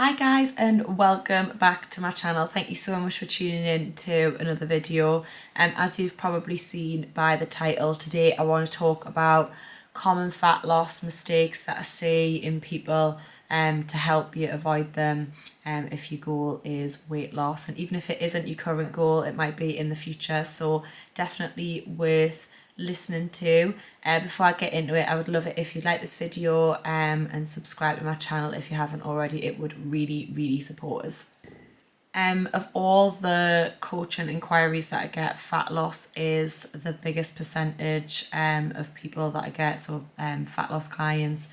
Hi guys and welcome back to my channel. Thank you so much for tuning in to another video. As you've probably seen by the title, today I want to talk about common fat loss mistakes that I see in people to help you avoid them if your goal is weight loss. And even if it isn't your current goal, it might be in the future. So definitely worth listening to. Before I get into it, I would love it if you'd like this video and subscribe to my channel if you haven't already. It would really support us. Of all the coaching inquiries that I get, fat loss is the biggest percentage of people that I get. So fat loss clients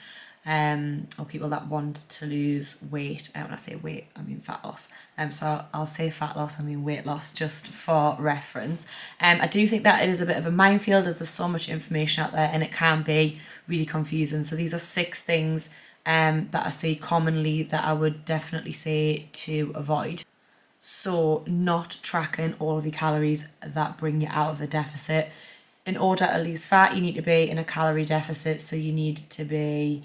or people that want to lose weight. When I say weight, I mean fat loss. So I'll say fat loss, I mean weight loss, just for reference. I do think that it is a bit of a minefield as there's so much information out there and it can be really confusing. So these are 6 things that I see commonly that I would definitely say to avoid. So not tracking all of your calories that bring you out of a deficit. In order to lose fat, you need to be in a calorie deficit. So you need to be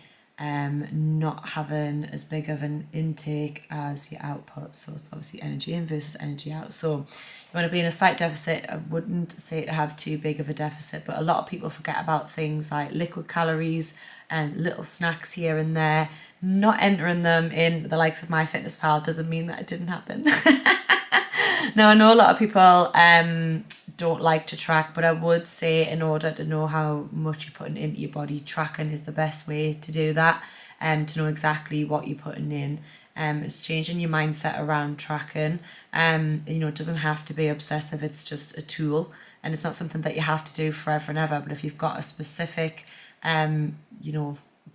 not having as big of an intake as your output. So it's obviously energy in versus energy out. So you want to be in a slight deficit. I wouldn't say to have too big of a deficit, but a lot of people forget about things like liquid calories and little snacks here and there. Not entering them in the likes of MyFitnessPal doesn't mean that it didn't happen. Now, I know a lot of people don't like to track, but I would say in order to know how much you're putting into your body, tracking is the best way to do that, to know exactly what you're putting in. It's changing your mindset around tracking. It doesn't have to be obsessive, it's just a tool, and it's not something that you have to do forever and ever. But if you've got a specific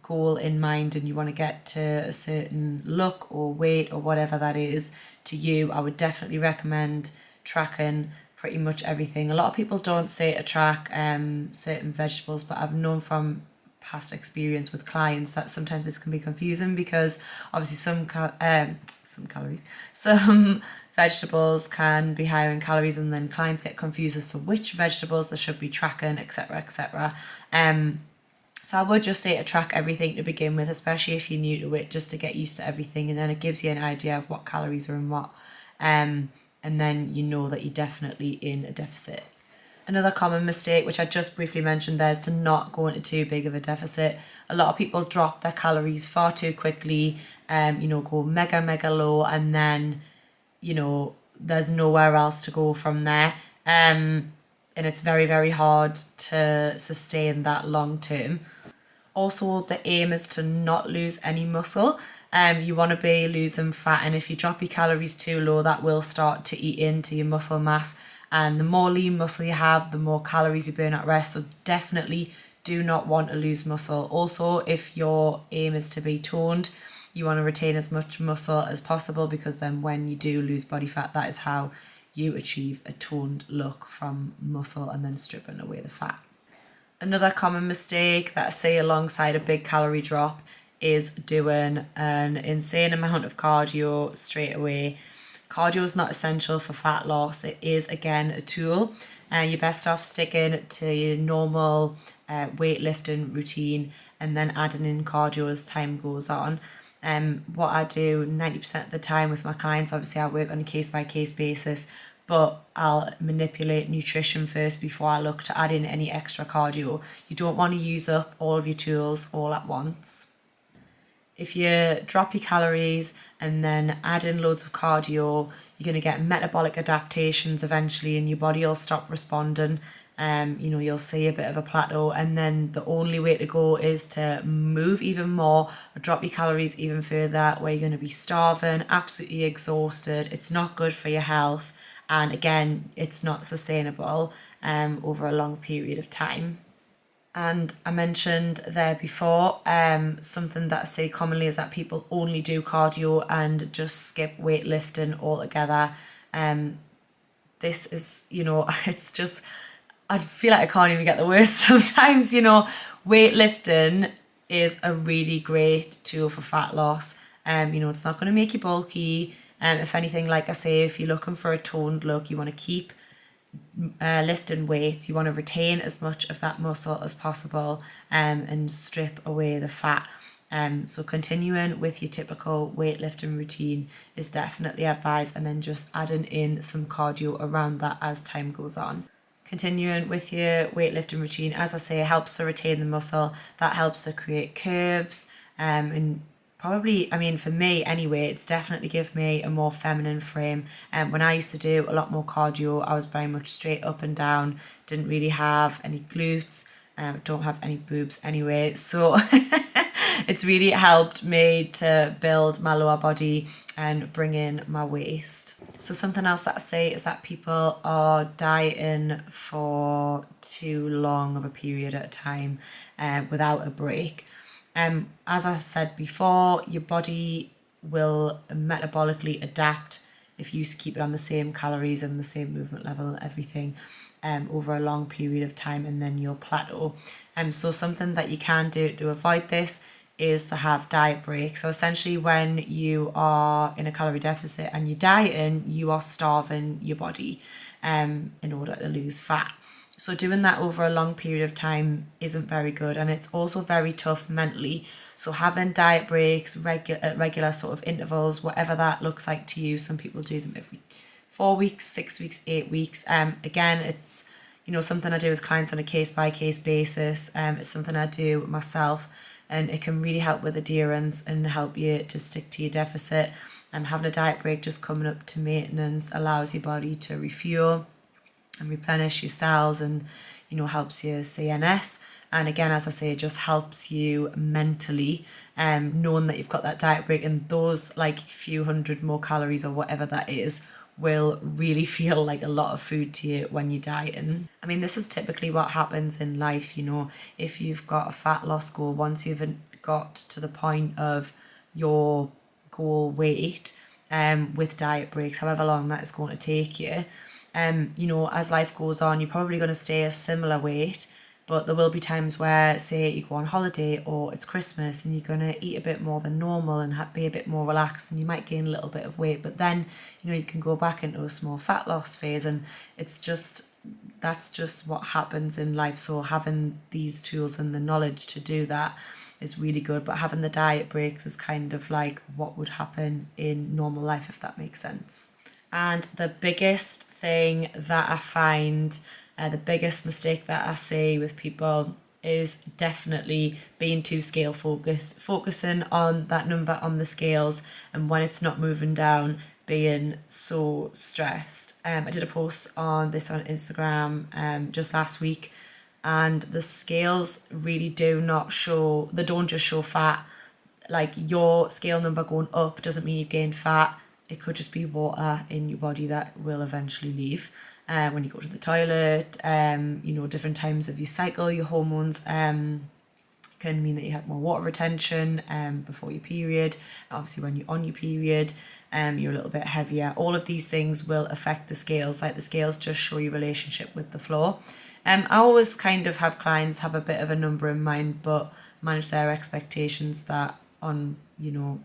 goal in mind and you want to get to a certain look or weight or whatever that is to you, I would definitely recommend tracking pretty much everything. A lot of people don't say to track certain vegetables, but I've known from past experience with clients that sometimes this can be confusing because obviously some vegetables can be higher in calories, and then clients get confused as to which vegetables they should be tracking, etc. So I would just say to track everything to begin with, especially if you're new to it, just to get used to everything, and then it gives you an idea of what calories are in what, and then you know that you're definitely in a deficit. Another common mistake, which I just briefly mentioned there, is to not go into too big of a deficit. A lot of people drop their calories far too quickly, go mega low, and then, there's nowhere else to go from there. And it's very hard to sustain that long term. Also, the aim is to not lose any muscle. You want to be losing fat, and if you drop your calories too low, that will start to eat into your muscle mass. And the more lean muscle you have, the more calories you burn at rest. So definitely do not want to lose muscle. Also, if your aim is to be toned, you want to retain as much muscle as possible, because then when you do lose body fat, that is how you achieve a toned look from muscle and then stripping away the fat. Another common mistake that I see alongside a big calorie drop is doing an insane amount of cardio straight away. Cardio is not essential for fat loss. It is, again, a tool. You're best off sticking to your normal weightlifting routine and then adding in cardio as time goes on. What I do 90% of the time with my clients, obviously I work on a case-by-case basis, but I'll manipulate nutrition first before I look to add in any extra cardio. You don't want to use up all of your tools all at once. If you drop your calories and then add in loads of cardio, you're going to get metabolic adaptations eventually, and your body will stop responding. You'll see a bit of a plateau, and then the only way to go is to move even more or drop your calories even further, where you're going to be starving, absolutely exhausted. It's not good for your health. And again, it's not sustainable over a long period of time. And I mentioned there before, something that I see commonly is that people only do cardio and just skip weightlifting altogether. This is, it's just, I feel like I can't even get the words sometimes. Weightlifting is a really great tool for fat loss. It's not going to make you bulky. If anything, like I say, if you're looking for a toned look, you want to keep lifting weights. You want to retain as much of that muscle as possible and strip away the fat. So continuing with your typical weightlifting routine is definitely advised, and then just adding in some cardio around that as time goes on. Continuing with your weightlifting routine, as I say, helps to retain the muscle. That helps to create curves, and probably, I mean, for me anyway, it's definitely give me a more feminine frame. And when I used to do a lot more cardio, I was very much straight up and down, didn't really have any glutes, don't have any boobs anyway. So it's really helped me to build my lower body and bring in my waist. So something else that I say is that people are dieting for too long of a period at a time without a break. As I said before, your body will metabolically adapt if you keep it on the same calories and the same movement level and everything over a long period of time, and then you'll plateau. So something that you can do to avoid this is to have diet breaks. So essentially when you are in a calorie deficit and you're dieting, you are starving your body in order to lose fat. So doing that over a long period of time isn't very good, and it's also very tough mentally. So having diet breaks, regular sort of intervals, whatever that looks like to you. Some people do them every 4 weeks, 6 weeks, 8 weeks. Again, it's something I do with clients on a case by case basis. It's something I do myself, and it can really help with adherence and help you to stick to your deficit. Having a diet break, just coming up to maintenance, allows your body to refuel and replenish your cells, and helps your CNS. And again, as I say, it just helps you mentally, knowing that you've got that diet break, and those like few hundred more calories or whatever that is will really feel like a lot of food to you when you're dieting. I mean, this is typically what happens in life, if you've got a fat loss goal, once you've got to the point of your goal weight, with diet breaks, however long that is going to take you, as life goes on, you're probably going to stay a similar weight, but there will be times where, say, you go on holiday or it's Christmas and you're going to eat a bit more than normal and be a bit more relaxed, and you might gain a little bit of weight, but then, you can go back into a small fat loss phase, and that's just what happens in life. So having these tools and the knowledge to do that is really good, but having the diet breaks is kind of like what would happen in normal life, if that makes sense. And the biggest thing that I find, the biggest mistake that I see with people is definitely being too scale focused, focusing on that number on the scales, and when it's not moving down, being so stressed. I did a post on this on Instagram just last week, and the scales really don't just show fat. Like, your scale number going up doesn't mean you've gained fat. It could just be water in your body that will eventually leave. When you go to the toilet, different times of your cycle, your hormones can mean that you have more water retention before your period. Obviously, when you're on your period, you're a little bit heavier. All of these things will affect the scales. Like, the scales just show your relationship with the floor. I always kind of have clients have a bit of a number in mind, but manage their expectations that on,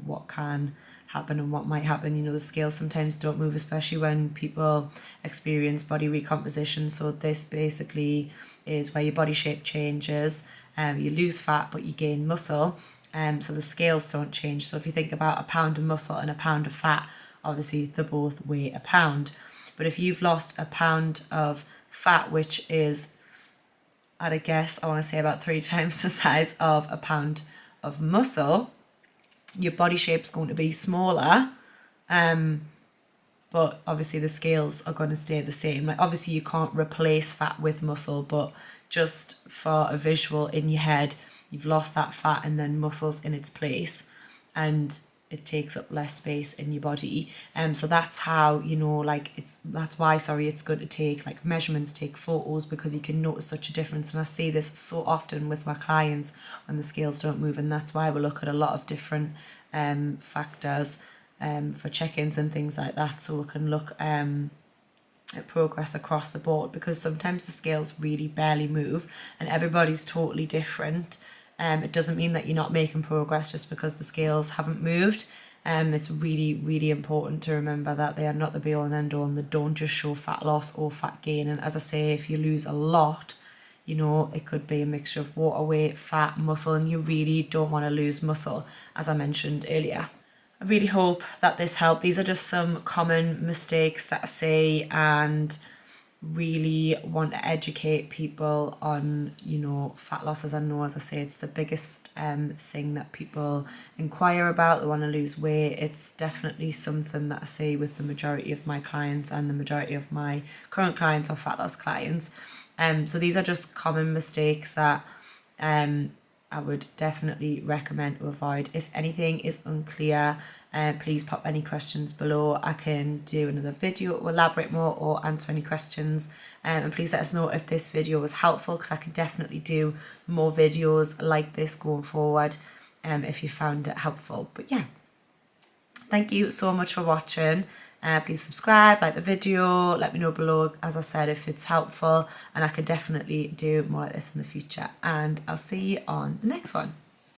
what can happen and what might happen. The scales sometimes don't move, especially when people experience body recomposition. So this basically is where your body shape changes, you lose fat but you gain muscle, so the scales don't change. So if you think about a pound of muscle and a pound of fat, obviously they both weigh a pound, but if you've lost a pound of fat, which is, I'd guess, I want to say about 3 times the size of a pound of muscle, your body shape's going to be smaller, but obviously the scales are going to stay the same. Like, obviously you can't replace fat with muscle, but just for a visual in your head, you've lost that fat and then muscle's in its place, and it takes up less space in your body. So that's how, that's why it's good to take like measurements, take photos, because you can notice such a difference. And I see this so often with my clients when the scales don't move, and that's why we look at a lot of different factors for check-ins and things like that, so we can look at progress across the board, because sometimes the scales really barely move and everybody's totally different. It doesn't mean that you're not making progress just because the scales haven't moved. It's really, really important to remember that they are not the be all and end all, and they don't just show fat loss or fat gain. And as I say, if you lose a lot, You know, it could be a mixture of water weight, fat, muscle, and you really don't want to lose muscle, as I mentioned earlier. I really hope that this helped. These are just some common mistakes that I see, and really want to educate people on, you know, fat loss. As I know, as I say, it's the biggest thing that people inquire about. They want to lose weight. It's definitely something that I see with the majority of my clients, and the majority of my current clients or fat loss clients. So these are just common mistakes that I would definitely recommend to avoid. If anything is unclear, please pop any questions below. I can do another video to elaborate more or answer any questions. And please let us know if this video was helpful, because I can definitely do more videos like this going forward if you found it helpful. But yeah, thank you so much for watching. Please subscribe, like the video, let me know below, as I said, if it's helpful, and I can definitely do more like this in the future. And I'll see you on the next one.